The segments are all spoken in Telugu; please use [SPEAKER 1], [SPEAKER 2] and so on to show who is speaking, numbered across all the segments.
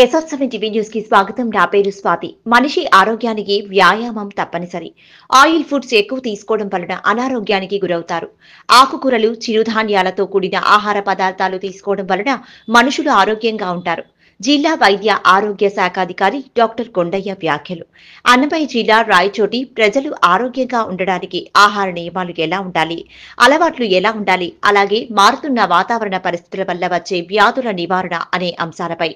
[SPEAKER 1] ఎస్ఆర్7 టీవీ న్యూస్ కి స్వాగతం. నా పేరు స్వాతి. మనిషి ఆరోగ్యానికి వ్యాయామం తప్పనిసరి. ఆయిల్ ఫుడ్స్ ఎక్కువ తీసుకోవడం వలన అనారోగ్యానికి గురవుతారు. ఆకుకూరలు, చిరుధాన్యాలతో కూడిన ఆహార పదార్థాలు తీసుకోవడం వలన మనుషులు ఆరోగ్యంగా ఉంటారు. జిల్లా వైద్య ఆరోగ్య శాఖాధికారి డాక్టర్ కొండయ్య వ్యాఖ్యలు. అన్నమయ్య జిల్లా రాయచోటి ప్రజలు ఆరోగ్యంగా ఉండడానికి ఆహార నియమాలు ఎలా ఉండాలి, అలవాట్లు ఎలా ఉండాలి, అలాగే మారుతున్న వాతావరణ పరిస్థితుల వల్ల వచ్చే వ్యాధుల నివారణ అనే అంశాలపై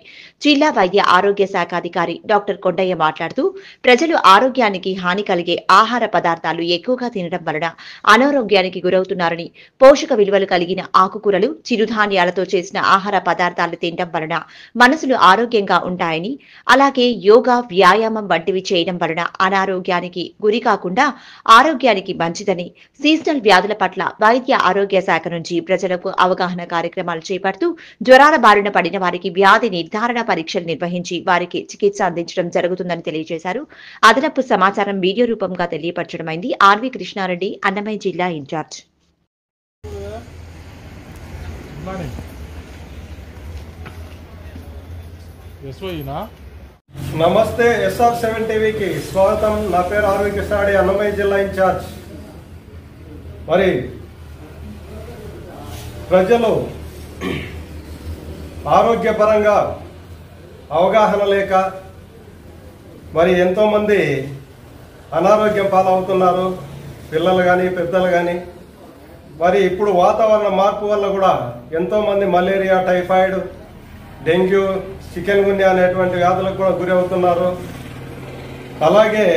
[SPEAKER 1] జిల్లా వైద్య ఆరోగ్య శాఖాధికారి డాక్టర్ కొండయ్య మాట్లాడుతూ, ప్రజలు ఆరోగ్యానికి హాని కలిగే ఆహార పదార్థాలు ఎక్కువగా తినడం వలన అనారోగ్యానికి గురవుతున్నారని, పోషక విలువలు కలిగిన ఆకుకూరలు, చిరుధాన్యాలతో చేసిన ఆహార పదార్థాలు తినడం వలన మనసులు ఆరోగ్యంగా ఉంటాయని, అలాగే యోగా, వ్యాయామం వంటివి చేయడం వలన అనారోగ్యానికి గురి కాకుండా ఆరోగ్యానికి మంచిదని, సీజనల్ వ్యాధుల పట్ల వైద్య ఆరోగ్య శాఖ నుంచి ప్రజలకు అవగాహన కార్యక్రమాలు చేపడుతూ జ్వరాల బారిన పడిన వారికి వ్యాధి నిర్ధారణ పరీక్షలు నిర్వహించి వారికి చికిత్స అందించడం జరుగుతుందని తెలియజేశారు. అదనపు సమాచారం వీడియో రూపంగా తెలియపరచడమైంది. ఆర్వి కృష్ణారెడ్డి, అన్నమయ్య జిల్లా ఇన్ఛార్జ్.
[SPEAKER 2] నమస్తే, ఎస్ఆర్7 టీవీకి స్వాగతం. నా పేరు ఆర్వి కృష్ణారెడ్డి, అన్నమయ్య జిల్లా ఇన్ఛార్జ్. మరి ప్రజలు ఆరోగ్యపరంగా అవగాహన లేక మరి ఎంతోమంది అనారోగ్యం పాలవుతున్నారు, పిల్లలు కానీ పెద్దలు కానీ. మరి ఇప్పుడు వాతావరణ మార్పు వల్ల కూడా ఎంతోమంది మలేరియా, టైఫాయిడ్, డెంగ్యూ, చికెన్ గున్యా అనేటువంటి వ్యాధులకు కూడా గురి అవుతున్నారు. అలాగే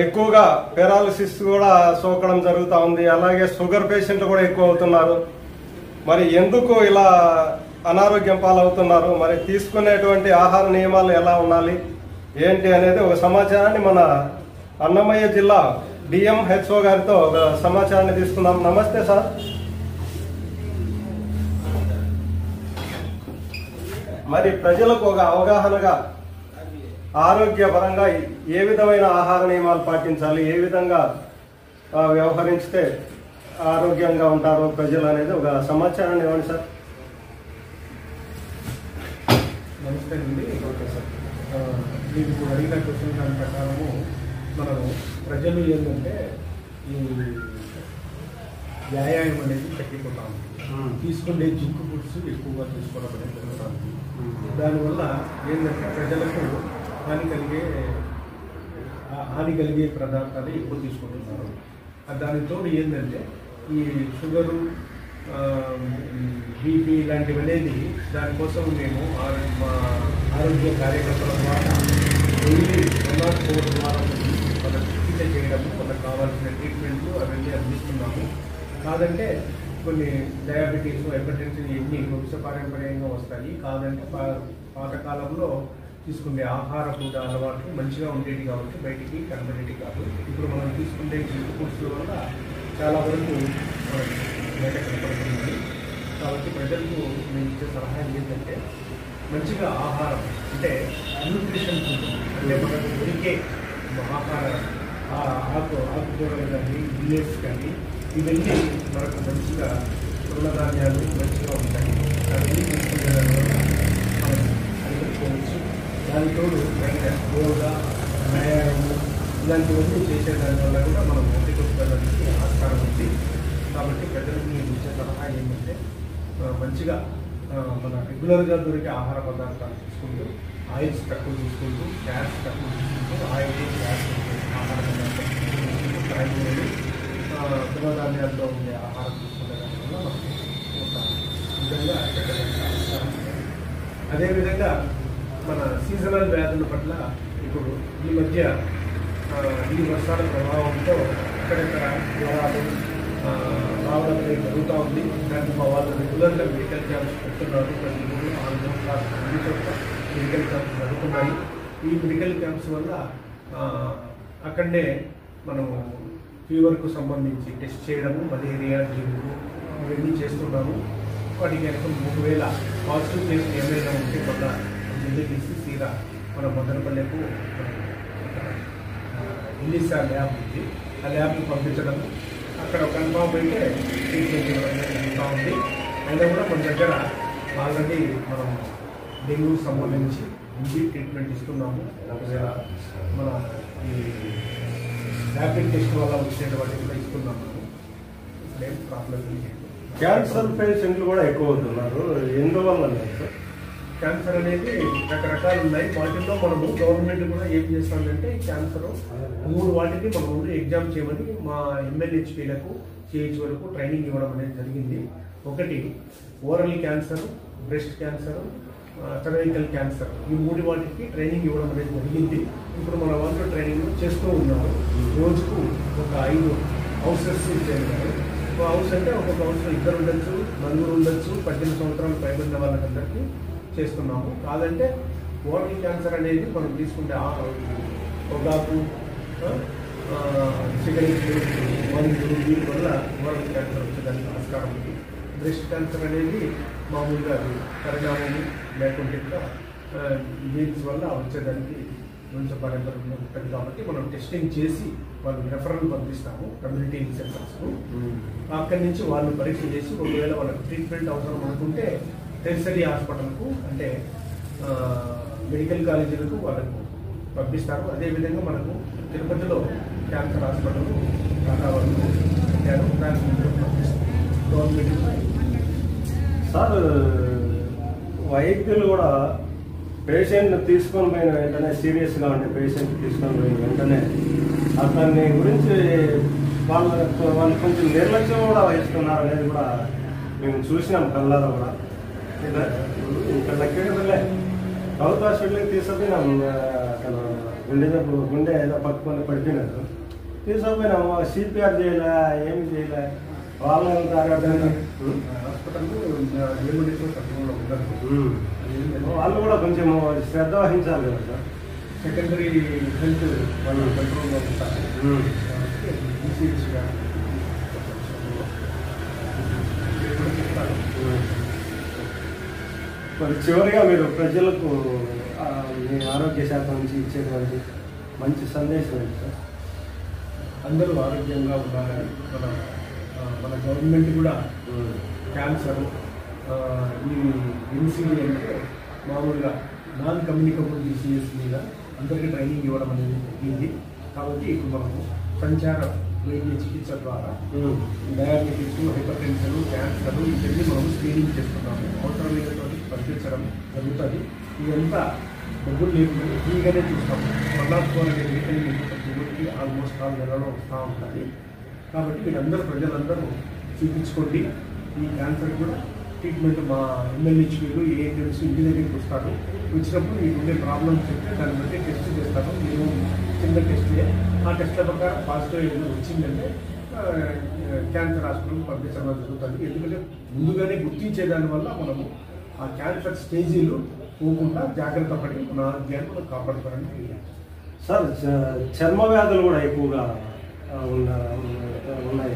[SPEAKER 2] ఎక్కువగా పెరాలసిస్ కూడా సోకడం జరుగుతూ ఉంది. అలాగే షుగర్ పేషెంట్లు కూడా ఎక్కువ అవుతున్నారు. మరి ఎందుకు ఇలా అనారోగ్యం పాలవుతున్నారు, మరి తీసుకునేటువంటి ఆహార నియమాలు ఎలా ఉండాలి ఏంటి అనేది ఒక సమాచారాన్ని మన అన్నమయ్య జిల్లా డిఎంహెచ్ఓ గారితో ఒక సమాచారాన్ని తీసుకుందాం. నమస్తే సార్. మరి ప్రజలకు ఒక అవగాహనగా ఆరోగ్యపరంగా ఏ విధమైన ఆహార నియమాలు పాటించాలి, ఏ విధంగా వ్యవహరిస్తే ఆరోగ్యంగా ఉంటారో ప్రజలు అనేది ఒక సమాచారాన్ని ఇవ్వండి సార్.
[SPEAKER 3] నమస్తే అండి. ఓకే సార్, మీకు అడిగిన క్వశ్చన్ దాని ప్రకారము మనము ప్రజలు ఏంటంటే ఈ వ్యాయామం అనేది తగ్గిపోతాము, తీసుకునే జింక్ ఫుడ్స్ ఎక్కువగా తీసుకోవడం అనేది జరుగుతుంది. దానివల్ల ఏంటంటే ప్రజలకు హాని కలిగే పదార్థాలు ఎక్కువ తీసుకుంటున్నారు. దానితో ఏంటంటే ఈ షుగరు, బీపీ ఇలాంటివి అనేది దానికోసం మేము మా ఆరోగ్య కార్యకర్తల ద్వారా డైలీ 104 ద్వారా మనకు చికిత్స చేయడము, మనకు కావాల్సిన ట్రీట్మెంట్లు అవన్నీ అందిస్తున్నాము. కాదంటే కొన్ని డయాబెటీస్, హైపర్టెన్షన్ ఇవన్నీ వంశపారంపర్యంగా వస్తాయి. కాదంటే పాతకాలంలో తీసుకునే ఆహారపు అలవాట్లు మంచిగా ఉండేవి కాబట్టి బయటికి కనబడేవి కాదు. ఇప్పుడు మనం తీసుకునే జింక్ ఫుడ్స్ వల్ల చాలా వరకు బయట కనపడుతుంది. కాబట్టి ప్రజలకు మేము ఇచ్చే సలహా ఏంటంటే మంచిగా ఆహారం అంటే న్యూట్రిషన్ ఫుడ్ అంటే మనకు దొరికే ఆహార ఆకుకూరలు కానీ, మిల్లెట్స్ కానీ ఇవన్నీ మనకు మంచిగా తృణధాన్యాలు మంచిగా ఉంటాయి. అవన్నీ తీసుకునే దానివల్ల మనం అనుకోవచ్చు. దానితోడు యోగా, వ్యాయామం ఇలాంటివన్నీ చేసేదాని వల్ల కూడా మనం ఒంటికొచ్చుకోవడానికి ఆస్కారం ఉంది. కాబట్టి ప్రజలకు మేము ఇచ్చే సలహా ఏంటంటే మంచిగా మన రెగ్యులర్గా దొరికే ఆహార పదార్థాలు తీసుకుంటూ, ఆయిల్స్ తక్కువ తీసుకుంటూ, గ్యాస్ తక్కువ తీసుకుంటూ, ఆయిల్, గ్యాస్ ఆహార పదార్థాలు తీసుకుంటూ, కాయగూరలు, తృణధాన్యాలతో ఉండే ఆహారం తీసుకునే దానివల్ల మనకి ఒక విధంగా అదేవిధంగా మన సీజనల్ వ్యాధుల పట్ల ఇప్పుడు ఈ మధ్య ఈ వర్షాల ప్రభావంతో అక్కడక్కడ జ్వరాలు రావడం అనేది జరుగుతూ ఉంది. దానికి మా వాళ్ళు రెగ్యులర్గా మెడికల్ క్యాంప్స్ పెడుతున్నారు. ప్రతి ఊళ్ళో ఆల్మోస్ట్ అన్ని చోట్ల మెడికల్ క్యాంప్స్ జరుగుతున్నాయి. ఈ మెడికల్ క్యాంప్స్ వల్ల అక్కడనే మనము ఫీవర్కు సంబంధించి టెస్ట్ చేయడము, మలేరియా, డెంగ్యూ ఇవన్నీ చేస్తున్నాము. వాటికి కనుక ఒకవేళ పాజిటివ్ కేసులు ఏమైనా ఉంటే మళ్ళీ ముందు తీసి సీదా మన మదనపల్లెకు ఇంగ్లీష్ ల్యాబ్ ఉంది, ఆ ల్యాబ్కి పంపించడము, అక్కడ కన్ఫామ్ అయితే ట్రీట్మెంట్ ఇవ్వడం జరుగుతూ ఉంది. అయినా కూడా మన దగ్గర ఆల్రెడీ మనం డెంగ్యూకి సంబంధించి ఇమీడియట్ ట్రీట్మెంట్ ఇస్తున్నాము. ఒకవేళ మన ఈ ర్యాపిడ్ టెస్ట్ వల్ల వచ్చేటువంటి కూడా ఇస్తున్నాము. ఇప్పుడేం ప్రాబ్లం లేదు.
[SPEAKER 2] క్యాన్సర్ పేషెంట్లు కూడా ఎక్కువ అవుతున్నారు, ఎందువల్ల సార్?
[SPEAKER 3] క్యాన్సర్ అనేది రకరకాలు ఉన్నాయి. వాటిల్లో మనము గవర్నమెంట్ కూడా ఏం చేస్తుందంటే క్యాన్సర్ 3 వాటికి మనం ఎగ్జామ్ చేయమని మా MLHPలకు CHOలకు ట్రైనింగ్ ఇవ్వడం అనేది జరిగింది. ఒకటి oral cancer, breast cancer, cervical cancer, ఈ 3 వాటికి ట్రైనింగ్ ఇవ్వడం అనేది జరిగింది. ఇప్పుడు మన వాళ్ళు ట్రైనింగ్ చేస్తూ ఉన్నారు. రోజుకు ఒక 5 హౌసెస్ చేయాలి. ఒక హౌస్ అంటే ఒక్కొక్క హౌస్లో 2 ఉండొచ్చు, 4 ఉండొచ్చు. 18 సంవత్సరాలు పైబడిన వాళ్ళకందరికీ చేస్తున్నాము. కాదంటే ఓరల్ క్యాన్సర్ అనేది మనం తీసుకుంటే పొగాకు, సిగరెట్లు, మందులు, వీటి వల్ల ఓరల్ క్యాన్సర్ వచ్చేదానికి ఆస్కారం ఉంది. బ్రెస్ట్ క్యాన్సర్ అనేది మామూలుగా పరిణామము లేకుంటే కూడా జీన్స్ వల్ల వచ్చేదానికి వంశపారంపర్యం ఉంటుంది. కాబట్టి మనం టెస్టింగ్ చేసి వాళ్ళు రెఫరల్ పంపిస్తాము కమ్యూనిటీ సెంటర్స్కు. అక్కడి నుంచి వాళ్ళు పరీక్ష చేసి ఒకవేళ వాళ్ళకి ట్రీట్మెంట్ అవసరం అనుకుంటే టెరిషరీ హాస్పిటల్కు అంటే మెడికల్ కాలేజీలకు వాళ్ళకు పంపిస్తారు. అదేవిధంగా మనకు తిరుపతిలో క్యాన్సర్ హాస్పిటల్ టాటా వాళ్ళు పెట్టారు, పంపిస్తారు గవర్నమెంట్.
[SPEAKER 2] సార్, వైద్యులు కూడా పేషెంట్ తీసుకొని పోయిన వెంటనే సీరియస్గా ఉంటే పేషెంట్ తీసుకొని పోయిన వెంటనే అతన్ని గురించి వాళ్ళు కొంచెం నిర్లక్ష్యం కూడా వహిస్తున్నారు అనేది కూడా మేము చూసినాం కళ్ళారా కూడా. ఇక్కడ దగ్గరలే ప్రభుత్వ హాస్పిటల్కి తీసుకుపోయినాం. అక్కడ గుండె ఏదో పట్టుకొని పడిపోయినారు. తీసుకుపోయినాము, CPR చేయలే, ఏమి చేయలే. వాళ్ళు వాళ్ళు కూడా కొంచెం శ్రద్ధ వహించాలి కదా సార్.
[SPEAKER 3] సెకండరీ హెల్త్ వాళ్ళు కంట్రోల్లో ఉంటారు.
[SPEAKER 2] మరి చివరిగా మీరు ప్రజలకు మీ ఆరోగ్య శాఖ నుంచి ఇచ్చేటువంటి మంచి సందేశం ఏంటి సార్?
[SPEAKER 3] అందరూ ఆరోగ్యంగా ఉండాలని మన గవర్నమెంట్ కూడా క్యాన్సర్ ఈ NCD అంటే మామూలుగా నాన్ కమ్యూనికబుల్ డిసీజెస్ మీద అందరికీ ట్రైనింగ్ ఇవ్వడం అనేది జరిగింది. కాబట్టి ఇప్పుడు మనము సంచార వైద్య చికిత్స ద్వారా డయాబెటీస్, హైపర్ టెన్షన్, క్యాన్సర్ ఇవన్నీ మనం స్క్రీనింగ్ చేస్తున్నాము. అవసరమైనటువంటి పంపించడం జరుగుతుంది. ఇదంతా డబ్బులు లేకుండా ఫ్రీగానే చూస్తాము. 104 అనే రేట్ ప్రతి ఆల్మోస్ట్ 4 నెలలో వస్తూ ఉంటుంది. కాబట్టి మీరందరూ ప్రజలందరూ చూపించుకోండి. ఈ క్యాన్సర్ కూడా ట్రీట్మెంట్ మా MLHPలు AHMs ఇంటి దగ్గరికి వస్తారు. వచ్చినప్పుడు మీకు ఉండే ప్రాబ్లమ్స్ చెప్తే దాన్ని బట్టి టెస్ట్ చేస్తారు. మీరు చిన్న టెస్టే, ఆ టెస్ట్ల ప్రకారం పాజిటివ్ ఏదైనా వచ్చిందంటే క్యాన్సర్ హాస్పిటల్కి పంపించడం జరుగుతుంది. ఎందుకంటే ముందుగానే గుర్తించేదాని వల్ల మనము ఆ క్యాన్సర్ స్టేజీలు పోకుండా జాగ్రత్త పడి మన ఆరోగ్యాన్ని మనం కాపాడుకోవడానికి.
[SPEAKER 2] సార్, చర్మ వ్యాధులు కూడా ఎక్కువగా ఉన్నాయి.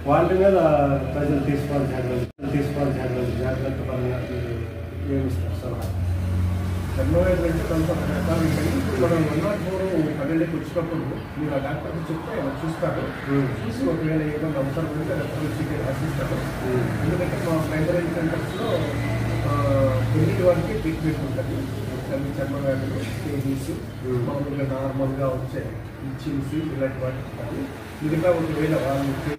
[SPEAKER 2] వాటి మీద ప్రజలు తీసుకోవాల్సిన జాగ్రత్త పరంగా ఏమిస్తారు సార్?
[SPEAKER 3] చర్మ వ్యాధులు అంటే కొంత రకాలు ఉంటాయి. మనం 104 పల్లెలకు వచ్చినప్పుడు మీరు ఆ డాక్టర్కి చెప్తే ఆయన చూస్తారు. చూసి ఒకవేళ ఏదైనా అవసరం ఉంటే రెఫరల్ సీట్ రాసిస్తారు. ఎందుకంటే మా ప్రైమరీ సెంటర్స్లో కొన్నిటి వారికి ట్రీట్మెంట్ ఉంటుంది. చర్మ వ్యాధులు, స్టేజీస్, మామూలుగా నార్మల్గా వచ్చే ఇచ్చింగ్స్ ఇలాంటి వాటికి ఉంటుంది. మిగతా ఒకవేళ వాళ్ళు